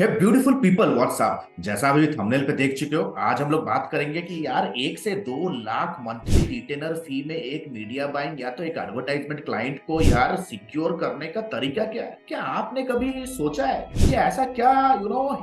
हे beautiful people WhatsApp. जैसा अभी thumbnail पे देख चुके हो, आज हम लोग बात करेंगे कि यार 1 से 2 लाख मंथली रिटेनर फी में एक मीडिया बाइंग या तो एक एडवर्टाइजमेंट क्लाइंट को यार सिक्योर करने का तरीका क्या है। क्या आपने कभी सोचा है कि ऐसा क्या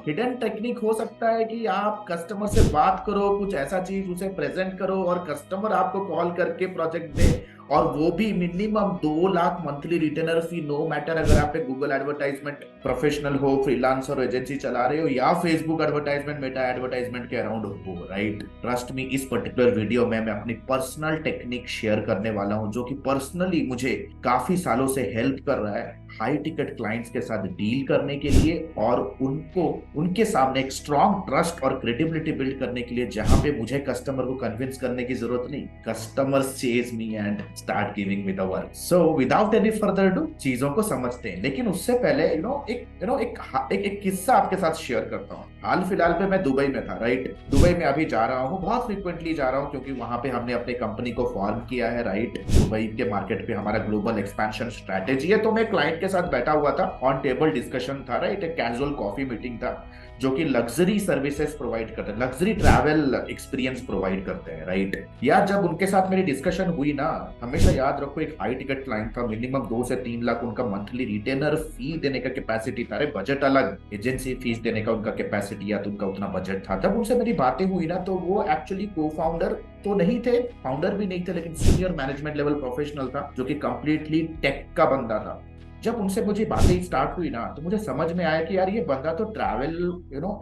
हिडन टेक्निक हो सकता है कि आप कस्टमर से बात करो, कुछ ऐसा चीज उसे प्रेजेंट करो और कस्टमर आपको कॉल करके प्रोजेक्ट दे, और वो भी मिनिमम 2 लाख मंथली रिटेनर फी। नो मैटर अगर आप एक गूगल एडवर्टाइजमेंट प्रोफेशनल हो, फ्रीलांसर हो, एजेंसी चला रहे हो या फेसबुक एडवर्टाइजमेंट, मेटा एडवर्टाइजमेंट के अराउंड हो, राइट। ट्रस्ट मी, इस पर्टिकुलर वीडियो में मैं अपनी पर्सनल टेक्निक शेयर करने वाला हूं जो कि पर्सनली मुझे काफी सालों से हेल्प कर रहा है हाई टिकट क्लाइंट्स के साथ डील करने के लिए और उनको उनके सामने एक स्ट्रॉन्ग ट्रस्ट और क्रेडिबिलिटी बिल्ड करने के लिए, जहां पे मुझे कस्टमर को कन्विंस करने की जरूरत नहीं, customers chase me and start giving me the work. So without any further do चीजों को समझते हैं, लेकिन उससे पहले एक किस्सा आपके साथ शेयर करता हूँ। हाल फिलहाल पे मैं दुबई में था, राइट। दुबई में अभी जा रहा हूँ, बहुत फ्रिक्वेंटली जा रहा हूँ क्योंकि वहां पे हमने अपने कंपनी को फॉर्म किया है, राइट। दुबई के मार्केट पे हमारा ग्लोबल एक्सपेंशन स्ट्रेटेजी है। तो मैं क्लाइंट के साथ बैठा हुआ था, ऑन टेबल डिस्कशन था, राइट। एक कैजुअल कॉफी मीटिंग था जो कि लग्जरी सर्विसेज प्रोवाइड करते हैं, लग्जरी ट्रैवल एक्सपीरियंस प्रोवाइड करते हैं, राइट। यार जब उनके साथ मेरी डिस्कशन हुई ना, हमेशा याद रखो एक हाई टिकट क्लाइंट था, मिनिमम 2 से 3 लाख उनका मंथली रिटेनर फी देने का कैपेसिटी था। अरे बजट अलग, एजेंसी फीस देने का उनका कैपेसिटी या तो उनका उतना बजट था। जब उनसे मेरी बातें हुई ना, तो वो एक्चुअली को फाउंडर तो नहीं थे, फाउंडर भी नहीं थे, लेकिन सीनियर मैनेजमेंट लेवल प्रोफेशनल था जो कि कंप्लीटली टेक का बंदा था। जब उनसे मुझे बातें स्टार्ट हुई ना, तो मुझे समझ में आया कि यार ये बंदा तो ट्रैवल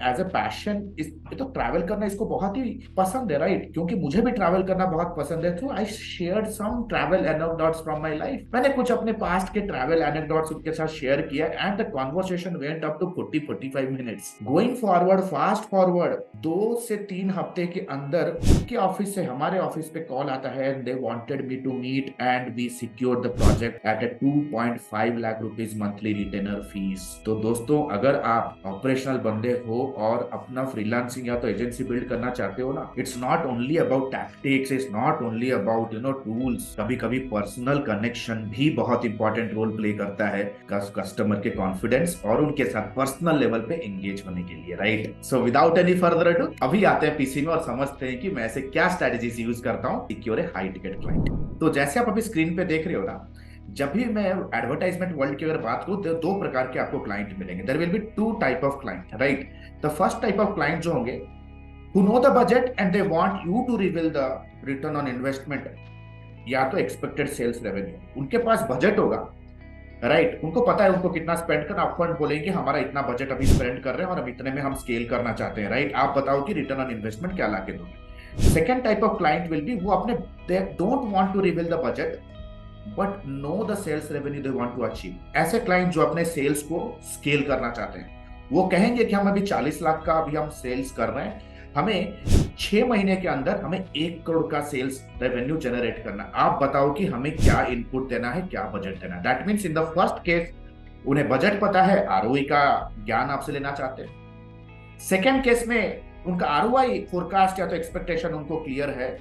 एज अ पैशन, ये तो ट्रैवल करना इसको बहुत ही पसंद है, राइट। क्योंकि मुझे भी ट्रैवल करना बहुत पसंद है, तो I shared some travel anecdotes from my life. मैंने कुछ अपने पास्ट के ट्रैवल एनेक्डोट्स उनके साथ शेयर किया and the conversation went up to 40-45 minutes. Going forward, fast forward 2 से 3 हफ्ते के अंदर उनके ऑफिस से हमारे ऑफिस पे कॉल आता है and they wanted me to meet and we secure the project at a 2.5 lakh rupees monthly retainer fee. तो दोस्तों, अगर आप ऑपरेशनल बंदे हो और अपना फ्रीलांसिंग या तो एजेंसी बिल्ड करना चाहते हो ना, it's not only about tactics, it's not only about tools. कभी कभी पर्सनल कनेक्शन भी बहुत इंपॉर्टेंट रोल प्ले करता है कस्टमर के कॉन्फिडेंस और उनके साथ पर्सनल लेवल पे एंगेज होने के लिए, right. So without any further ado अभी आते हैं पीसी में और समझते हैं कि मैं ऐसे क्या स्ट्रेटेजीज यूज करता हूँ सिक्योर ए हाई टिकट क्लाइंट। तो जैसे आप अभी स्क्रीन पे देख रहे हो ना, जब भी मैं एडवर्टाइजमेंट वर्ल्ड की अगर बात करूं, तो 2 प्रकार के आपको क्लाइंट मिलेंगे। There will be 2 type of client, right. The first type of client जो होंगे, who know the budget and they want you to reveal the return on investment या तो एक्सपेक्टेड सेल्स रेवेन्यू। उनके पास बजट होगा, right. उनको पता है उनको कितना स्पेंड करना, अपफ्रंट बोलेंगे हमारा इतना बजट अभी स्पेंड कर रहे हैं और हम इतने में हम स्केल करना चाहते हैं, राइट। आप बताओ कि रिटर्न ऑन इन्वेस्टमेंट क्या लाके दोगे। Second type of client will be, वो अपने they don't want to reveal the budget but know the sales revenue they want to achieve. ऐसे क्लाइंट जो अपने सेल्स को स्केल करना चाहते हैं, वो कहेंगे कि हम अभी 40 लाख का अभी हम सेल्स कर रहे हैं, हमें 6 महीने के अंदर हमें 1 करोड़ का सेल्स रेवेन्यू जनरेट करना। आप बताओ कि हमें क्या इनपुट देना है, क्या बजट देना है। That means in the first case उन्हें बजट पता है, आरओई का ज्ञान आपसे लेना चाहते हैं। सेकेंड केस में उनका आरओआई फोरकास्ट या तो एक्सपेक्टेशन उनको क्लियर है,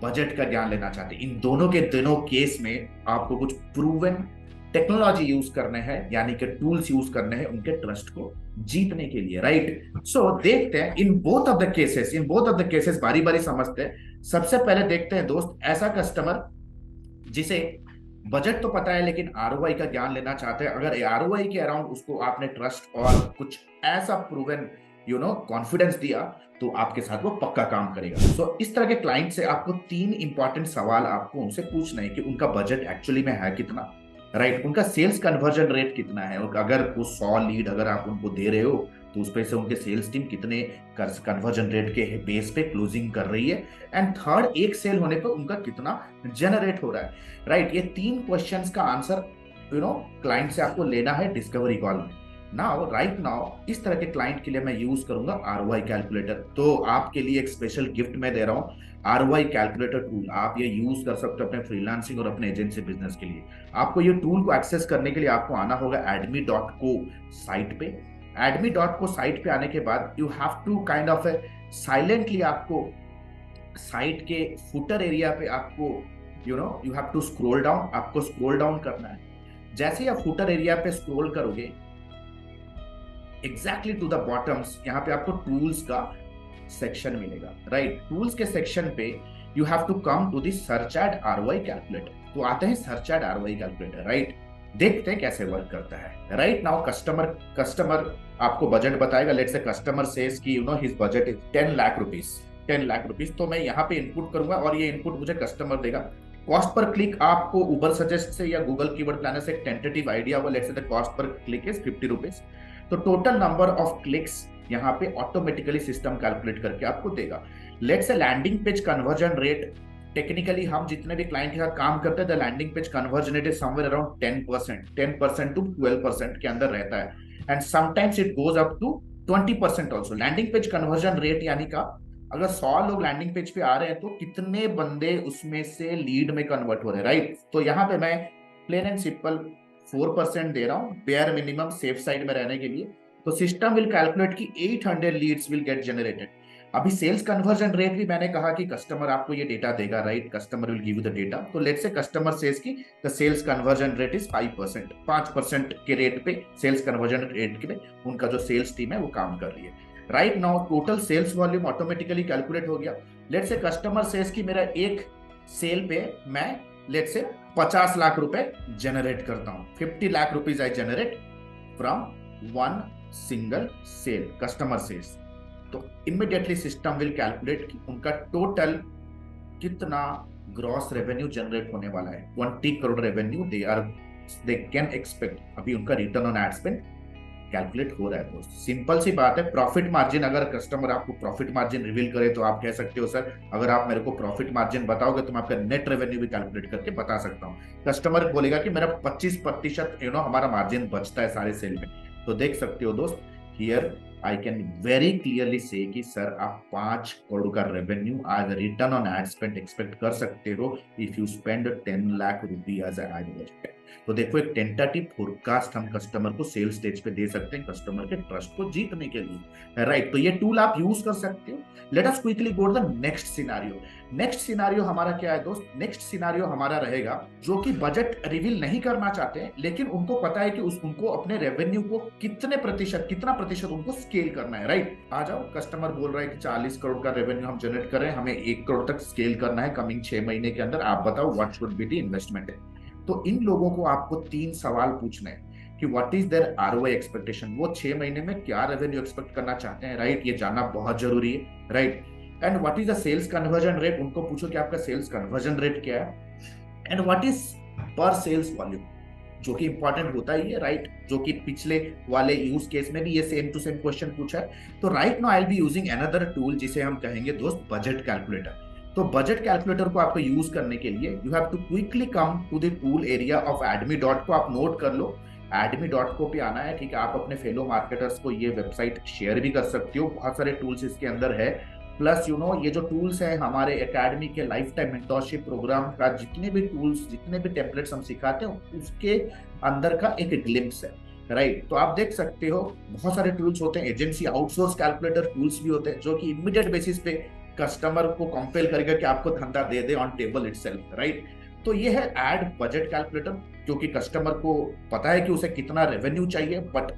बजट का ज्ञान लेना चाहते हैं। इन दोनों के दोनों केस में आपको कुछ प्रूवन टेक्नोलॉजी यूज करने हैं, यानी कि टूल्स यूज करने हैं उनके ट्रस्ट को जीतने के लिए, राइट। सो देखते हैं in both of the cases बारी बारी समझते हैं। सबसे पहले देखते हैं दोस्त, ऐसा कस्टमर जिसे बजट तो पता है लेकिन आरओआई का ज्ञान लेना चाहते हैं। अगर आरओआई के अराउंड उसको आपने ट्रस्ट और कुछ ऐसा प्रूवन कॉन्फिडेंस दिया, तो आपके साथ वो पक्का काम करेगा। सो इस तरह के क्लाइंट से आपको 3 इंपॉर्टेंट सवाल आपको उनसे पूछना है कि उनका बजट एक्चुअली में है कितना, राइट। उनका सेल्स कन्वर्जन रेट कितना है, और अगर वो 100 लीड अगर आप उनको दे रहे हो, तो उस पे से उनके सेल्स टीम कितने कन्वर्जन रेट के बेस पे क्लोजिंग कर रही है। एंड थर्ड, एक सेल होने पे उनका कितना जनरेट हो रहा है, राइट। ये 3 क्वेश्चंस का आंसर क्लाइंट से आपको लेना है डिस्कवरी कॉल में। राइट नाउ इस तरह के क्लाइंट के लिए मैं यूज करूंगा आरओआई कैलकुलेटर। तो आपके लिए एक स्पेशल गिफ्ट मैं दे रहा हूं, आरओआई कैलकुलेटर टूल। आप ये यूज कर सकते हो अपने फ्रीलांसिंग और अपने एजेंसी बिजनेस के लिए। आपको ये टूल को एक्सेस करने के लिए आपको आना होगा adme.co साइट पे। adme.co साइट पे आने के बाद you have to kind of silently आपको साइट के फुटर एरिया पे आपको you have to scroll down, आपको स्क्रॉल डाउन करना है। जैसे ही आप फुटर एरिया पे स्क्रॉल करोगे, एग्जैक्टली टू द बॉटम्स यहाँ पे आपको टूल्स का सेक्शन मिलेगा, राइट। टूल्स के सेक्शन पे you have to come to the search ad ROI calculator. तो आते हैं search ad ROI calculator, right. देखते हैं कैसे वर्क करता है। राइट नाउ कस्टमर आपको बजट बताएगा। लेट्स से कस्टमर सेज कि his budget is 10 lakh rupees, 10 lakh rupees. तो मैं यहाँ पे इनपुट करूंगा और ये इनपुट मुझे कस्टमर देगा। कॉस्ट पर क्लिक आपको उबर सजेस्ट से या गूगल कीवर्ड प्लानर से एक टेंटेटिव आइडिया होगा। Let's say the cost per click is 50 rupees. तो टोटल नंबर ऑफ क्लिक्स यहाँ पे ऑटोमेटिकली सिस्टम कैलकुलेट करके आपको देगा। Let's say landing page conversion rate, technically हम जितने भी क्लाइंट के साथ काम करते हैं, the landing page conversion rate is somewhere around 10% to 12% के अंदर रहता है, and sometimes it goes up to 20% also. Landing page conversion rate यानी का अगर 100 लोग लैंडिंग पेज पे आ रहे हैं तो कितने बंदे उसमें से लीड में कन्वर्ट हो रहे हैं, राइट। तो यहाँ पे मैं प्लेन एंड सिंपल 4% दे रहा हूँ, बेयर मिनिमम सेफ साइड में रहने के लिए। तो सिस्टम विल कैलकुलेट कि 800 लीड्स विल गेट जनरेटेड। अभी सेल्स कन्वर्जन रेट भी मैंने कहा कि कस्टमर आपको ये डेटा देगा, right. Customer will give you the data. तो लेट्स से कस्टमर सेज की the sales conversion rate is 5%, 5% के रेट पे सेल्स कन्वर्जन रेट के लिए उनका जो सेल्स टीम है वो काम कर रही है। Right now total sales volume automatically calculate हो गया। लेट्स से कस्टमर सेज की मेरा एक सेल पे मैं लेट्स से 50 लाख रुपए जनरेट करता हूं। 50 lakh rupees I generate from one single sale, customer sales. तो इमीडिएटली सिस्टम विल कैलकुलेट कि उनका टोटल कितना ग्रॉस रेवेन्यू जनरेट होने वाला है। 20 crore revenue they can expect. अभी उनका return on ad spend calculate हो रहा है दोस्त। सिंपल सी बात है। प्रॉफिट मार्जिन, अगर कस्टमर आपको प्रॉफिट मार्जिन रिवील करे तो आप कह सकते हो सर अगर आप मेरे को प्रॉफिट मार्जिन बताओगे तो मैं आपका नेट रेवेन्यू भी कैलकुलेट करके बता सकता हूँ। कस्टमर बोलेगा कि मेरा 25% हमारा मार्जिन बचता है सारे सेल में। तो देख सकते हो दोस्त, here I can very clearly say कि सर आप 5 करोड़ का रेवेन्यू आज return on ad spend expect कर सकते हो if you spend 10 lakh rupee as ad budget. तो देखो एक टेंटेटिव फोरकास्ट हम कस्टमर को सेल्स स्टेज पे दे सकते हैं कस्टमर के ट्रस्ट को जीतने के लिए, राइट। तो ये टूल आप यूज कर सकते हो। Let us quickly go to the next scenario. Next scenario हमारा क्या है दोस्त? नेक्स्ट सिनेरियो हमारा रहेगा जो कि बजट रिवील नहीं करना चाहते हैं लेकिन उनको पता है कि उनको अपने रेवेन्यू को कितना प्रतिशत उनको स्केल करना है, राइट। आ जाओ, कस्टमर बोल रहा है कि 40 करोड़ का रेवेन्यू हम जनरेट कर रहे हैं, हमें 1 करोड़ तक स्केल करना है कमिंग 6 महीने के अंदर। आप बताओ what should be the investment है। तो इन लोगों को आपको 3 सवाल पूछने हैं कि what is their ROI expectation. वो 6 महीने में क्या रेवेन्यू एक्सपेक्ट करना चाहते हैं, राइट। ये जानना बहुत जरूरी है, right. And what is the sales conversion rate, उनको पूछो कि आपका सेल्स कन्वर्जन रेट क्या है। And what is per sales volume, जो कि इंपॉर्टेंट होता ही है, राइट। जो कि पिछले वाले यूज केस में भी ये सेम टू सेम क्वेश्चन पूछा है। तो right now I will be using another tool जिसे हम कहेंगे दोस्त बजट कैलकुलेटर। तो बजट कैलकुलेटर को आपको यूज करने के लिए you have to quickly come to the tool area of Edmy dot co. आप नोट कर लो, एडमी डॉट को पे आना है, ठीक है। आप अपने फेलो मार्केटर्स को ये वेबसाइट शेयर भी कर सकते हो, बहुत सारे टूल्स इसके अंदर है। प्लस ये जो टूल्स है हमारे एकेडमी के लाइफ टाइम मेंटरशिप प्रोग्राम का, जितने भी टूल्स जितने भी टेम्पलेट्स हम सिखाते हैं उसके अंदर का एक ग्लिम्स है, राइट। तो आप देख सकते हो बहुत सारे टूल्स होते हैं। एजेंसी आउटसोर्स कैलकुलेटर टूल्स भी होते हैं जो कि इमीडिएट बेसिस पे कस्टमर को कंपेल करेगा कि आपको धंधा दे दे ऑन टेबल इटसेल्फ, राइट। तो ये है एड बजट कैलकुलेटर, क्योंकि कस्टमर को पता है कि उसे कितना रेवेन्यू चाहिए बट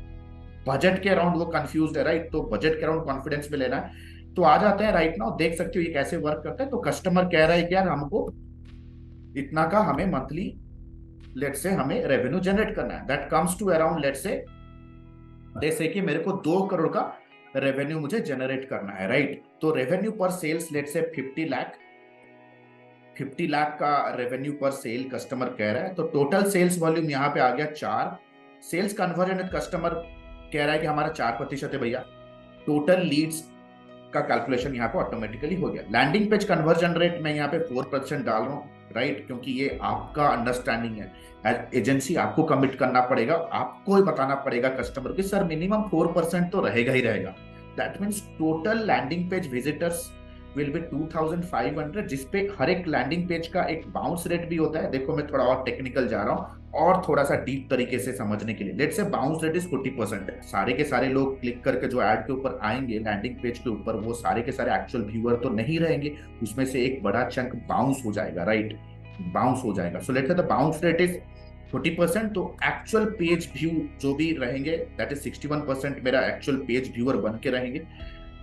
बजट के अराउंड वो कंफ्यूज है, राइट। तो बजट के अराउंड कॉन्फिडेंस में लेना है। तो आ जाते हैं राइट नाउ, देख सकते हो ये कैसे वर्क करता है। तो कस्टमर कह रहा है कि यार हमको इतना का हमें मंथली लेट्स से हमें रेवेन्यू जनरेट करना है। That comes to around let's say जैसे कि मेरे को 2 करोड़ का रेवेन्यू मुझे जनरेट करना है, राइट। तो रेवेन्यू पर सेल्स लेट्स से 50 लाख का रेवेन्यू पर सेल कस्टमर कह रहा है। तो टोटल सेल्स वॉल्यूम यहाँ पे आ गया 4। सेल्स कन्वर्जन कस्टमर कह रहा है कि हमारा 4% है भैया। टोटल लीड्स का कैलकुलेशन यहाँ पे ऑटोमेटिकली हो गया। लैंडिंग पेज कन्वर्जन रेट मैं यहाँ पे 4% डाल रहा हूँ, राइट, क्योंकि ये आपका अंडरस्टैंडिंग है। एज एजेंसी आपको कमिट करना पड़ेगा, आपको ही बताना पड़ेगा कस्टमर की सर मिनिमम 4% तो रहेगा ही रहेगा। That means total landing page visitors will be 2500, जिसपे हर एक लैंडिंग पेज का एक बाउंस रेट भी होता है। देखो मैं थोड़ा और टेक्निकल जा रहा हूँ और थोड़ा सा डीप तरीके से समझने के लिए। Let's say bounce rate is 40%। सारे के सारे लोग क्लिक करके जो ऐड के ऊपर आएंगे लैंडिंग पेज के ऊपर, वो सारे के सारे एक्चुअल व्यूअर तो नहीं रहेंगे, उसमें से एक बड़ा चंक बाउंस हो जाएगा, राइट, बाउंस हो जाएगा। So let's say the bounce rate is 40%, तो एक्चुअल पेज व्यू जो भी रहेंगे दैट इज 61% मेरा एक्चुअल पेज व्यूअर बन के रहेंगे।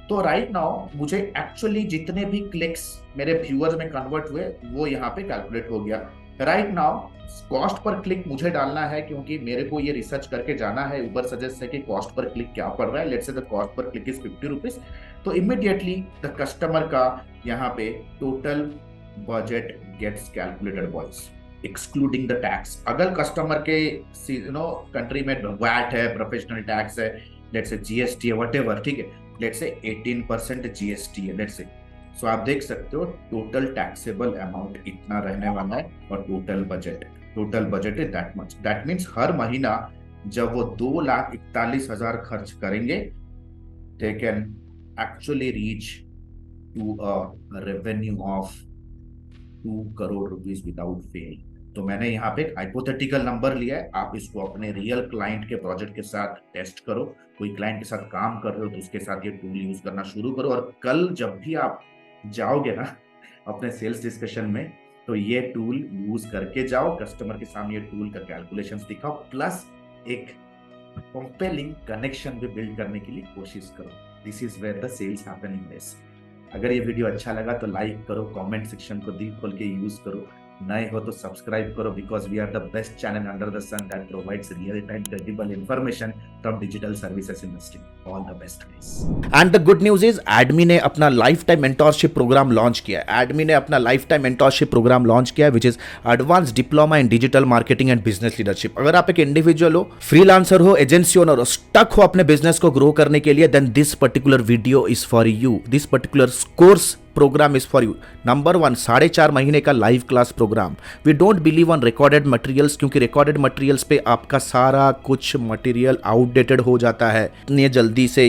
तो राइट नाउ मुझे एक्चुअली जितने भी क्लिक्स मेरे व्यूअर्स में कन्वर्ट हुए वो यहाँ पे कैलकुलेट हो गया। Right now cost per click मुझे डालना है, क्योंकि मेरे को ये रिसर्च करके जाना है, ऊबर सजेस्ट है कि कॉस्ट पर क्लिक क्या पड़ रहा है। Let's say the cost per click is 50 rupees. तो इमीडिएटली द कस्टमर का यहाँ पे total budget gets calculated boys, excluding the tax. अगर कस्टमर के कंट्री में वैट है, प्रोफेशनल टैक्स है, लेट्स से जीएसटी है, व्हाटएवर, ठीक है, लेट्स से 18% जीएसटी है, लेट्स से। सो आप देख सकते हो टोटल टैक्सेबल अमाउंट इतना रहने वाला है, और total budget is that much. That means हर महीना जब वो 2,41,000 खर्च करेंगे, they can actually reach to a revenue of 2 crore rupees without fail. तो मैंने यहाँ पे एक हाइपोथेटिकल नंबर लिया है, आप इसको अपने रियल क्लाइंट के प्रोजेक्ट के साथ टेस्ट करो। कोई क्लाइंट के साथ काम कर रहे हो तो उसके साथ ये टूल यूज करना शुरू करो, और कल जब भी आप जाओगे ना अपने सेल्स डिस्कशन में, तो ये टूल यूज करके जाओ, कस्टमर के सामने ये टूल का कैलकुलेशंस दिखाओ, प्लस एक कंपेलिंग कनेक्शन भी बिल्ड करने के लिए कोशिश करो। This is where the sales happen in this. अगर ये वीडियो अच्छा लगा तो लाइक करो, कमेंट सेक्शन को दिल खोल के यूज करो, नए हो तो सब्सक्राइब करो, because we are the best channel under the sun that provides real time credible information from digital services industry. All the best guys. And the good news is Edmy ने अपना lifetime mentorship programme launch किया है। Edmy ने अपना lifetime mentorship programme launch किया है, which is advance diploma in digital marketing and business leadership. अगर आप एक इंडिविजुअल हो, फ्रीलांसर हो, एजेंसी ओनर हो, स्टक हो अपने बिजनेस को ग्रो करने के लिए, then this particular video is for you. This particular course program is for you. Number 1, 4.5 महीने का live class program. We don't believe on recorded materials, क्योंकि रिकॉर्डेड मटेरियल्स पे आपका सारा कुछ मटेरियल आउटडेटेड हो जाता है, इतनी जल्दी से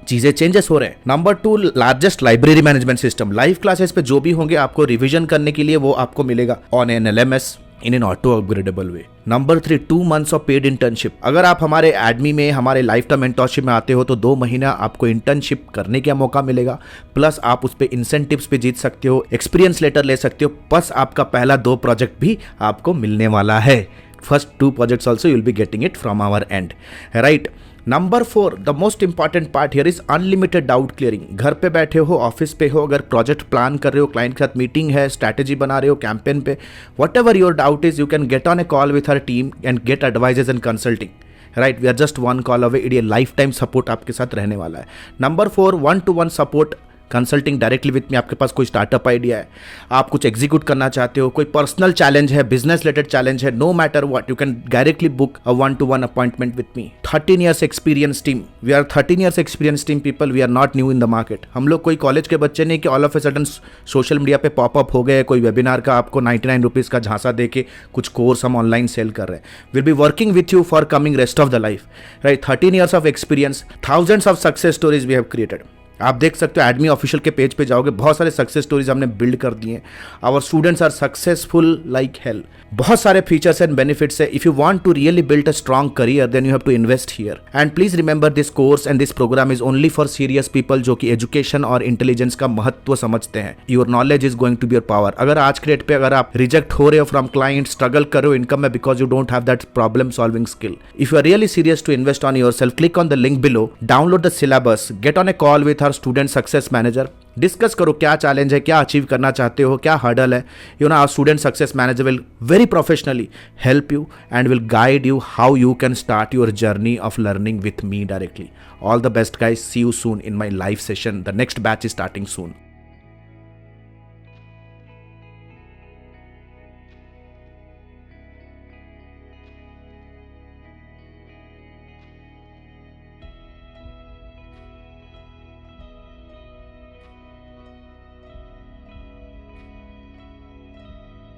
चीजें चेंजेस हो रहे हैं। Number 2, largest library management system. Live classes पे जो भी होंगे आपको रिविजन करने के लिए वो आपको मिलेगा on an LMS in an auto upgradable way. Number 3, 2 months of paid internship. अगर आप हमारे एडमी में, हमारे लाइफ टाइम मेंटोरशिप में आते हो तो 2 महीना आपको इंटर्नशिप करने का मौका मिलेगा, प्लस आप उस पर इंसेंटिव्स भी जीत सकते हो, एक्सपीरियंस लेटर ले सकते हो, प्लस आपका पहला 2 प्रोजेक्ट भी आपको मिलने वाला है। First 2 projects also you'll be getting it from our end, right? Number 4, the most important part here is unlimited doubt clearing. घर पे बैठे हो, ऑफिस पे हो, अगर प्रोजेक्ट प्लान कर रहे हो, क्लाइंट के साथ मीटिंग है, स्ट्रैटेजी बना रहे हो कैंपेन पे, whatever your doubt is, you can get on a call with her team and get advises and consulting, right? We are just 1 call away. ये लाइफ टाइम सपोर्ट आपके साथ रहने वाला है। Number 4, 1-to-1 support, consulting directly with me. आपके पास कोई startup idea है, आप कुछ एग्जीक्यूट करना चाहते हो, कोई पर्सनल चैलेंज है, बिजनेस रिलेटेड चैलेंज है, no matter what, you can directly book a 1-to-1 appointment with me. 13 years experience team. We are 13 years experience team people. We are not new in the market. हम लोग कोई college के बच्चे नहीं कि all of a sudden social media पे pop up हो गए, कोई वेबिनार का आपको 99 रुपीज़ का झांसा दे के कुछ कोर्स हम ऑनलाइन सेल कर रहे हैं। Will be working with you for coming rest of the life, right? 13 years of experience, thousands of success stories we have created. आप देख सकते हो एडमी ऑफिशियल के पेज पे जाओगे, बहुत सारे सक्सेस स्टोरीज हमने बिल्ड कर दिए हैं। Our students are successful like hell. बहुत सारे फीचर्स एंड बेनिफिट्स है। If you want to really build a strong career, then you have to invest here. And please remember, this course and this program is only for serious people जो कि education और intelligence का महत्व समझते हैं। Your knowledge is going to be your power. अगर आज के डेट पे अगर आप रिजेक्ट हो रहे हो फ्रॉम क्लाइंट, स्ट्रगल कर रहे हो इनकम में because you don't have that problem solving skill, if you are really serious to invest on yourself, click on the link below, download the syllabus, get on a call with our student success manager, discuss करो क्या challenge है, क्या achieve करना चाहते हो, क्या hurdle है। Our student success manager will very professionally help you and will guide you how you can start your journey of learning with me directly. All the best guys. See you soon in my live session. The next batch is starting soon.